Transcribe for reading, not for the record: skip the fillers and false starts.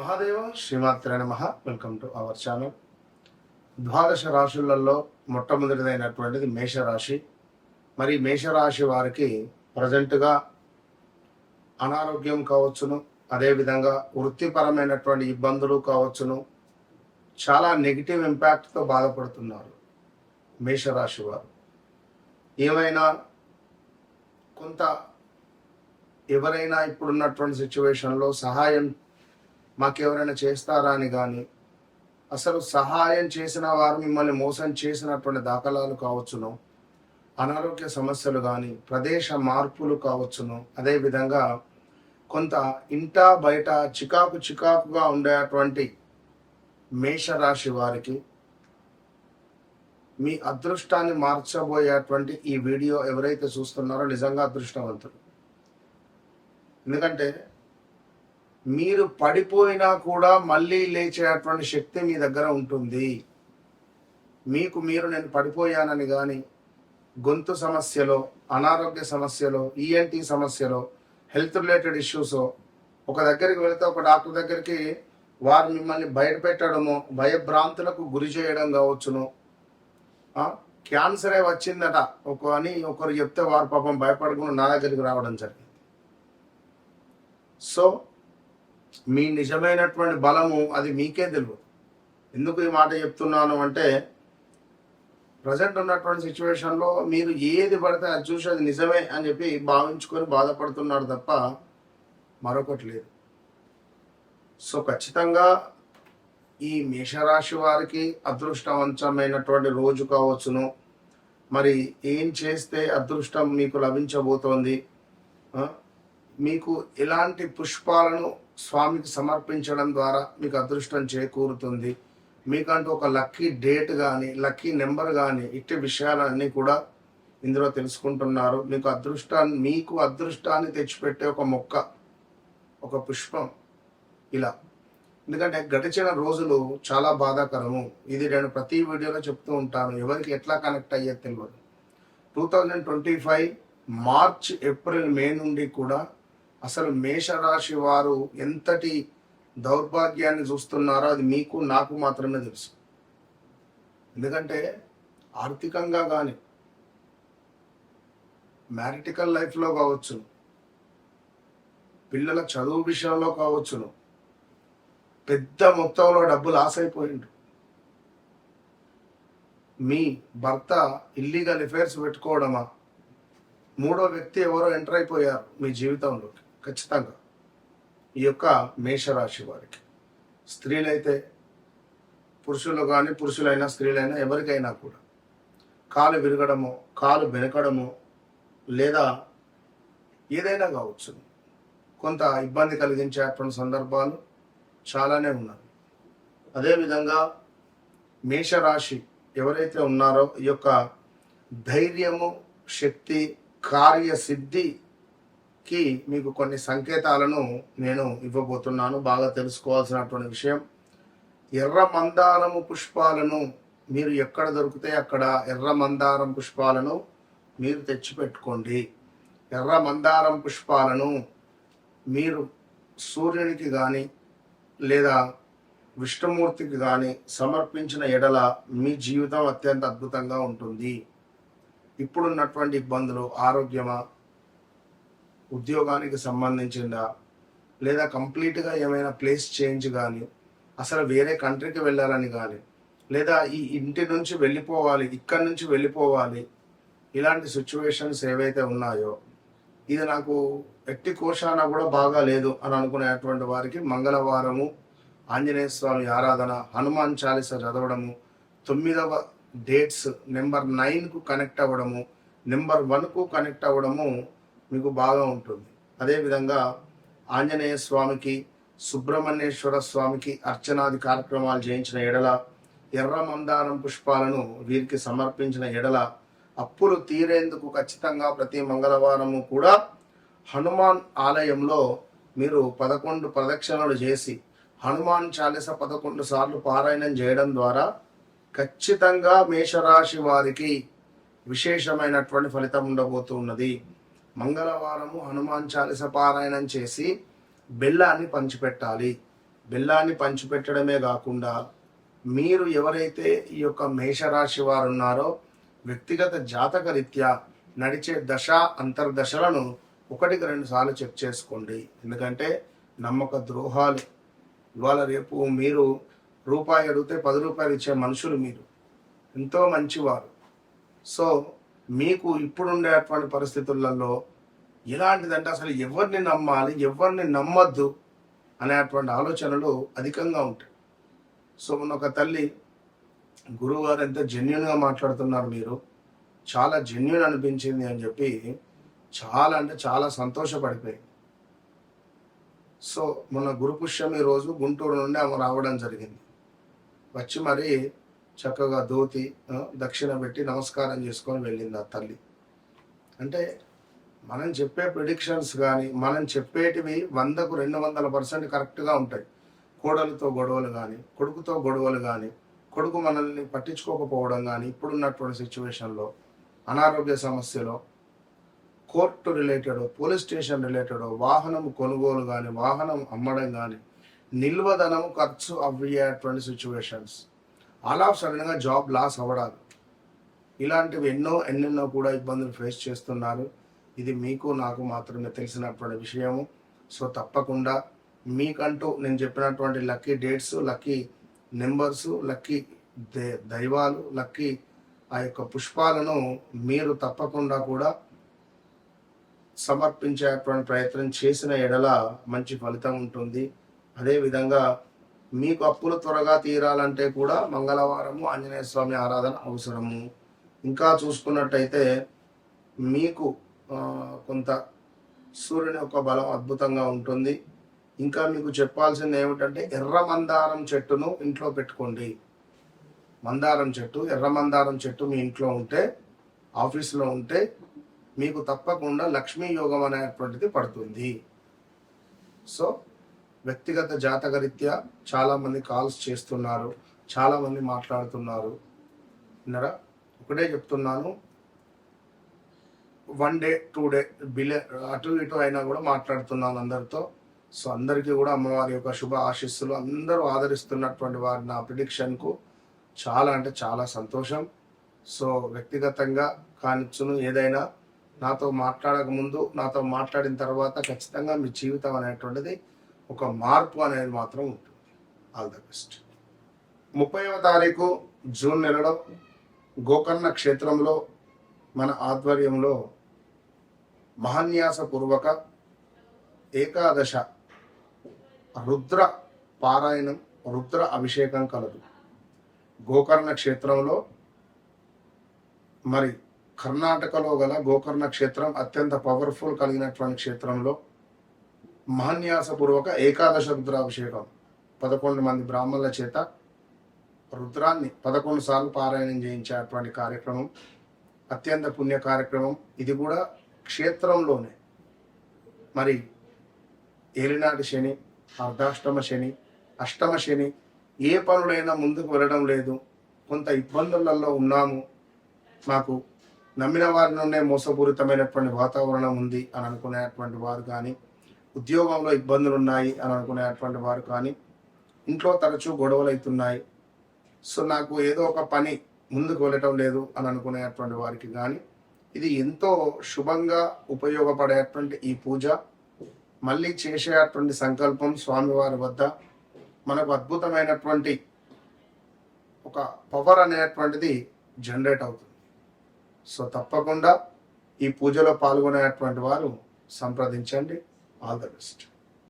మహాదేవ శ్రీమాత్రే నమః. Welcome to our channel. ద్వాదశ రాశులలో మొట్టమొదటిదైనటువంటిది మేషరాశి. మరి మేషరాశి వారికి ప్రజెంట్గా అనారోగ్యం కావచ్చును, అదేవిధంగా వృత్తిపరమైనటువంటి ఇబ్బందులు కావచ్చును, చాలా నెగిటివ్ ఇంపాక్ట్తో బాధపడుతున్నారు మేషరాశి వారు. ఏమైనా కొంత ఎవరైనా ఇప్పుడున్నటువంటి సిచ్యువేషన్లో సహాయం మాకెవరైనా చేస్తారా అని కానీ, అసలు సహాయం చేసిన వారు మిమ్మల్ని మోసం చేసినటువంటి దాఖలాలు కావచ్చును, అనారోగ్య సమస్యలు కానీ, ప్రదేశ మార్పులు కావచ్చును, అదేవిధంగా కొంత ఇంటా బయట చికాకుగా ఉండేటువంటి మేషరాశి వారికి మీ అదృష్టాన్ని మార్చబోయేటువంటి ఈ వీడియో ఎవరైతే చూస్తున్నారో నిజంగా అదృష్టవంతులు. ఎందుకంటే మీరు పడిపోయినా కూడా మళ్ళీ లేచేటువంటి శక్తి మీ దగ్గర ఉంటుంది. మీకు మీరు నేను పడిపోయానని కానీ, గొంతు సమస్యలో, అనారోగ్య సమస్యలో, ఈఎన్టీ సమస్యలో, హెల్త్ రిలేటెడ్ ఇష్యూస్, ఒక దగ్గరికి వెళితే ఒక డాక్టర్ దగ్గరికి వారు మిమ్మల్ని బయటపెట్టడము, భయభ్రాంతులకు గురి చేయడం కావచ్చును. క్యాన్సరే వచ్చిందట అని ఒకరు చెప్తే వారు పాపం భయపడకుండా నా దగ్గరికి రావడం జరిగింది. సో మీ నిజమైనటువంటి బలము అది మీకే తెలియదు. ఎందుకు ఈ మాట చెప్తున్నాను అంటే, ప్రజెంట్ ఉన్నటువంటి సిచ్యువేషన్లో మీరు ఏది పడితే అది చూసి అది నిజమే అని చెప్పి భావించుకొని బాధపడుతున్నారు తప్ప మరొకటి లేదు. సో ఖచ్చితంగా ఈ మేషరాశి వారికి అదృష్టవంతమైనటువంటి రోజు కావచ్చును. మరి ఏం చేస్తే అదృష్టం మీకు లభించబోతోంది, మీకు ఎలాంటి పుష్పాలను స్వామికి సమర్పించడం ద్వారా మీకు అదృష్టం చేకూరుతుంది, మీకంటూ ఒక లక్కీ డేట్ కానీ, లక్కీ నెంబర్ కానీ, ఇట్టి విషయాలన్నీ కూడా ఇందులో తెలుసుకుంటున్నారు. మీకు అదృష్టాన్ని తెచ్చిపెట్టే ఒక మొక్క, ఒక పుష్పం ఇలా. ఎందుకంటే గడిచిన రోజులు చాలా బాధాకరము. ఇది నేను ప్రతి వీడియోలో చెప్తూ ఉంటాను, ఎవరికి ఎట్లా కనెక్ట్ అయ్యేది తెలియదు. 2025 మార్చ్, ఏప్రిల్, మే నుండి కూడా అసలు మేషరాశి వారు ఎంతటి దౌర్భాగ్యాన్ని చూస్తున్నారో అది మీకు నాకు మాత్రమే తెలుసు. ఎందుకంటే ఆర్థికంగా కానీ, మ్యారిటికల్ లైఫ్లో కావచ్చును, పిల్లల చదువు విషయంలో కావచ్చును, పెద్ద మొత్తంలో డబ్బులు ఆశైపోయిండు. మీ భర్త ఇల్లీగల్ అఫైర్స్ పెట్టుకోవడమా, మూడో వ్యక్తి ఎవరో ఎంటర్ అయిపోయారు మీ జీవితంలోకి. ఖచ్చితంగా ఈ యొక్క మేషరాశి వారికి, స్త్రీలైతే పురుషులు కానీ, పురుషులైనా స్త్రీలైనా ఎవరికైనా కూడా కాలు విరగడము, కాలు బెనకడము, లేదా ఏదైనా కావచ్చు, కొంత ఇబ్బంది కలిగించేటువంటి సందర్భాలు చాలానే ఉన్నాయి. అదేవిధంగా మేషరాశి ఎవరైతే ఉన్నారో ఈ యొక్క ధైర్యము, శక్తి, కార్యసిద్ధికి మీకు కొన్ని సంకేతాలను నేను ఇవ్వబోతున్నాను. బాగా తెలుసుకోవాల్సినటువంటి విషయం, ఎర్ర మందారము పుష్పాలను మీరు ఎక్కడ దొరికితే అక్కడ ఎర్ర మందారం పుష్పాలను మీరు తెచ్చిపెట్టుకోండి. ఎర్ర మందారం పుష్పాలను మీరు సూర్యునికి కానీ లేదా విష్ణుమూర్తికి కానీ సమర్పించిన ఎడల మీ జీవితం అత్యంత అద్భుతంగా ఉంటుంది. ఇప్పుడున్నటువంటి ఇబ్బందులు, ఆరోగ్యమా, ఉద్యోగానికి సంబంధించిందా, లేదా కంప్లీట్గా ఏమైనా ప్లేస్ చేంజ్ కానీ, అసలు వేరే కంట్రీకి వెళ్ళాలని కానీ, లేదా ఈ ఇంటి నుంచి వెళ్ళిపోవాలి, ఇక్కడి నుంచి వెళ్ళిపోవాలి, ఇలాంటి సిచ్యువేషన్స్ ఏవైతే ఉన్నాయో, ఇది నాకు ఎట్టి కోశాన కూడా బాగా లేదు అని అనుకునేటువంటి వారికి మంగళవారము ఆంజనేయ స్వామి ఆరాధన, హనుమాన్ చాలీస చదవడము, 9వ డేట్స్ నెంబర్ 9కు కనెక్ట్ అవ్వడము, నెంబర్ 1కు కనెక్ట్ అవ్వడము మీకు బాగా ఉంటుంది. అదేవిధంగా ఆంజనేయ స్వామికి, సుబ్రహ్మణ్యేశ్వర స్వామికి అర్చనాది కార్యక్రమాలు చేయించిన ఎడల, ఎర్ర మందారం పుష్పాలను వీరికి సమర్పించిన ఎడల అప్పులు తీరేందుకు ఖచ్చితంగా ప్రతి మంగళవారము కూడా హనుమాన్ ఆలయంలో మీరు 11 ప్రదక్షిణలు చేసి హనుమాన్ చాలీస 11 సార్లు పారాయణం చేయడం ద్వారా ఖచ్చితంగా మేషరాశి వారికి విశేషమైనటువంటి ఫలితం ఉండబోతున్నది. మంగళవారము హనుమాన్ చాలీస పారాయణం చేసి బెల్లాన్ని పంచిపెట్టాలి. బెల్లాన్ని పంచిపెట్టడమే కాకుండా మీరు ఎవరైతే ఈ యొక్క మేషరాశి వారు ఉన్నారో వ్యక్తిగత జాతక రీత్యా నడిచే దశ అంతర్దశలను 1-2 సార్లు చెక్ చేసుకోండి. ఎందుకంటే నమ్మక ద్రోహాలు, ఇవాళ రేపు మీరు రూపాయి అడిగితే 10 రూపాయలు ఇచ్చే మనుషులు, మీరు ఎంతో మంచివారు. సో మీకు ఇప్పుడుండేటువంటి పరిస్థితులలో ఎలాంటిదంటే అసలు ఎవరిని నమ్మాలి, ఎవరిని నమ్మొద్దు అనేటువంటి ఆలోచనలు అధికంగా ఉంటాయి. సో మొన్న ఒక తల్లి, గురువు గారు ఎంత జెన్యున్గా మాట్లాడుతున్నారు, మీరు చాలా జెన్యున్ అనిపించింది అని చెప్పి చాలా అంటే చాలా సంతోషపడిపోయింది. సో మొన్న గురుపుష్యమి రోజు గుంటూరు నుండి ఆమె రావడం జరిగింది. వచ్చి మరి చక్కగా ధోతి దక్షిణ పెట్టి నమస్కారం చేసుకొని వెళ్ళింది ఆ తల్లి. అంటే మనం చెప్పే ప్రిడిక్షన్స్ కానీ మనం చెప్పేటివి 100కు 200% కరెక్ట్గా ఉంటాయి. కోడలతో గొడవలు కానీ, కొడుకుతో గొడవలు కానీ, కొడుకు మనల్ని పట్టించుకోకపోవడం కానీ, ఇప్పుడున్నటువంటి సిచ్యువేషన్లో అనారోగ్య సమస్యలో, court related, police station related, వాహనం కొనుగోలు కానీ, వాహనం అమ్మడం కానీ, నిల్వధనం ఖర్చు అయ్యేటువంటి సిచ్యువేషన్స్, ఆల్ ఆఫ్ సడన్గా జాబ్ లాస్ అవ్వడాలు, ఇలాంటివి ఎన్నెన్నో కూడా ఇబ్బందులు ఫేస్ చేస్తున్నారు. ఇది మీకు నాకు మాత్రమే తెలిసినటువంటి విషయము. సో తప్పకుండా మీకంటూ నేను చెప్పినటువంటి lucky dates, lucky numbers, lucky దైవాలు, లక్కీ ఆ యొక్క పుష్పాలను మీరు తప్పకుండా కూడా సమర్పించేటువంటి ప్రయత్నం చేసిన ఎడల మంచి ఫలితం ఉంటుంది. అదేవిధంగా మీకు అప్పులు త్వరగా తీరాలంటే కూడా మంగళవారము ఆంజనేయ స్వామి ఆరాధన అవసరము. ఇంకా చూసుకున్నట్టయితే మీకు కొంత సూర్యుని యొక్క బలం అద్భుతంగా ఉంటుంది. ఇంకా మీకు చెప్పాల్సింది ఏమిటంటే ఎర్ర మందారం చెట్టును ఇంట్లో పెట్టుకోండి. మందారం చెట్టు, ఎర్ర మందారం చెట్టు మీ ఇంట్లో ఉంటే, ఆఫీసులో ఉంటే మీకు తప్పకుండా లక్ష్మీ యోగం అనేటువంటిది పడుతుంది. సో వ్యక్తిగత జాతకరీత్యా చాలామంది కాల్స్ చేస్తున్నారు, చాలామంది మాట్లాడుతున్నారు. విన్నారా? ఒకటే చెప్తున్నాను, 1 డే 2 డే అటు ఇటు అయినా కూడా మాట్లాడుతున్నాను అందరితో. సో అందరికీ కూడా అమ్మవారి యొక్క శుభ ఆశీస్సులు. అందరూ ఆదరిస్తున్నటువంటి వారి నా ప్రిడిక్షన్కు చాలా అంటే చాలా సంతోషం. సో వ్యక్తిగతంగా కానిచ్చును, ఏదైనా నాతో మాట్లాడక ముందు, నాతో మాట్లాడిన తర్వాత ఖచ్చితంగా మీ జీవితం అనేటువంటిది ఒక మార్పు అనేది మాత్రం ఉంటుంది. All the best. 30వ తారీఖు జూన్ నెలలో గోకర్ణ క్షేత్రంలో మన ఆధ్వర్యంలో మహాన్యాసపూర్వక ఏకాదశ రుద్ర పారాయణం, రుద్ర అభిషేకం కలదు. గోకర్ణ క్షేత్రంలో, మరి కర్ణాటకలో గల గోకర్ణ క్షేత్రం అత్యంత పవర్ఫుల్ కలిగినటువంటి క్షేత్రంలో మహాన్యాసపూర్వక ఏకాదశ రుద్రాభిషేకం 11 మంది బ్రాహ్మణుల చేత రుద్రాన్ని 11 సార్లు పారాయణం చేయించేటువంటి కార్యక్రమం, అత్యంత పుణ్య కార్యక్రమం. ఇది కూడా క్షేత్రంలోనే. మరి ఏలినాటి శని, అర్ధాష్టమ శని, అష్టమ శని, ఏ పనులైనా ముందుకు వెళ్ళడం లేదు, కొంత ఇబ్బందులలో ఉన్నాము, మాకు నమ్మిన వారి నుండే మోసపూరితమైనటువంటి వాతావరణం ఉంది అని అనుకునేటువంటి వారు కానీ, ఉద్యోగంలో ఇబ్బందులు ఉన్నాయి అని అనుకునేటువంటి వారు కానీ, ఇంట్లో తరచూ గొడవలు అవుతున్నాయి, సో నాకు ఏదో ఒక పని ముందుకు వెళ్ళటం లేదు అని అనుకునేటువంటి వారికి కానీ ఇది ఎంతో శుభంగా ఉపయోగపడేటువంటి ఈ పూజ. మళ్ళీ చేసేటువంటి సంకల్పం స్వామివారి వద్ద మనకు అద్భుతమైనటువంటి ఒక పవర్ అనేటువంటిది జనరేట్ అవుతుంది. సో తప్పకుండా ఈ పూజలో పాల్గొనేటువంటి వారు సంప్రదించండి. All the best.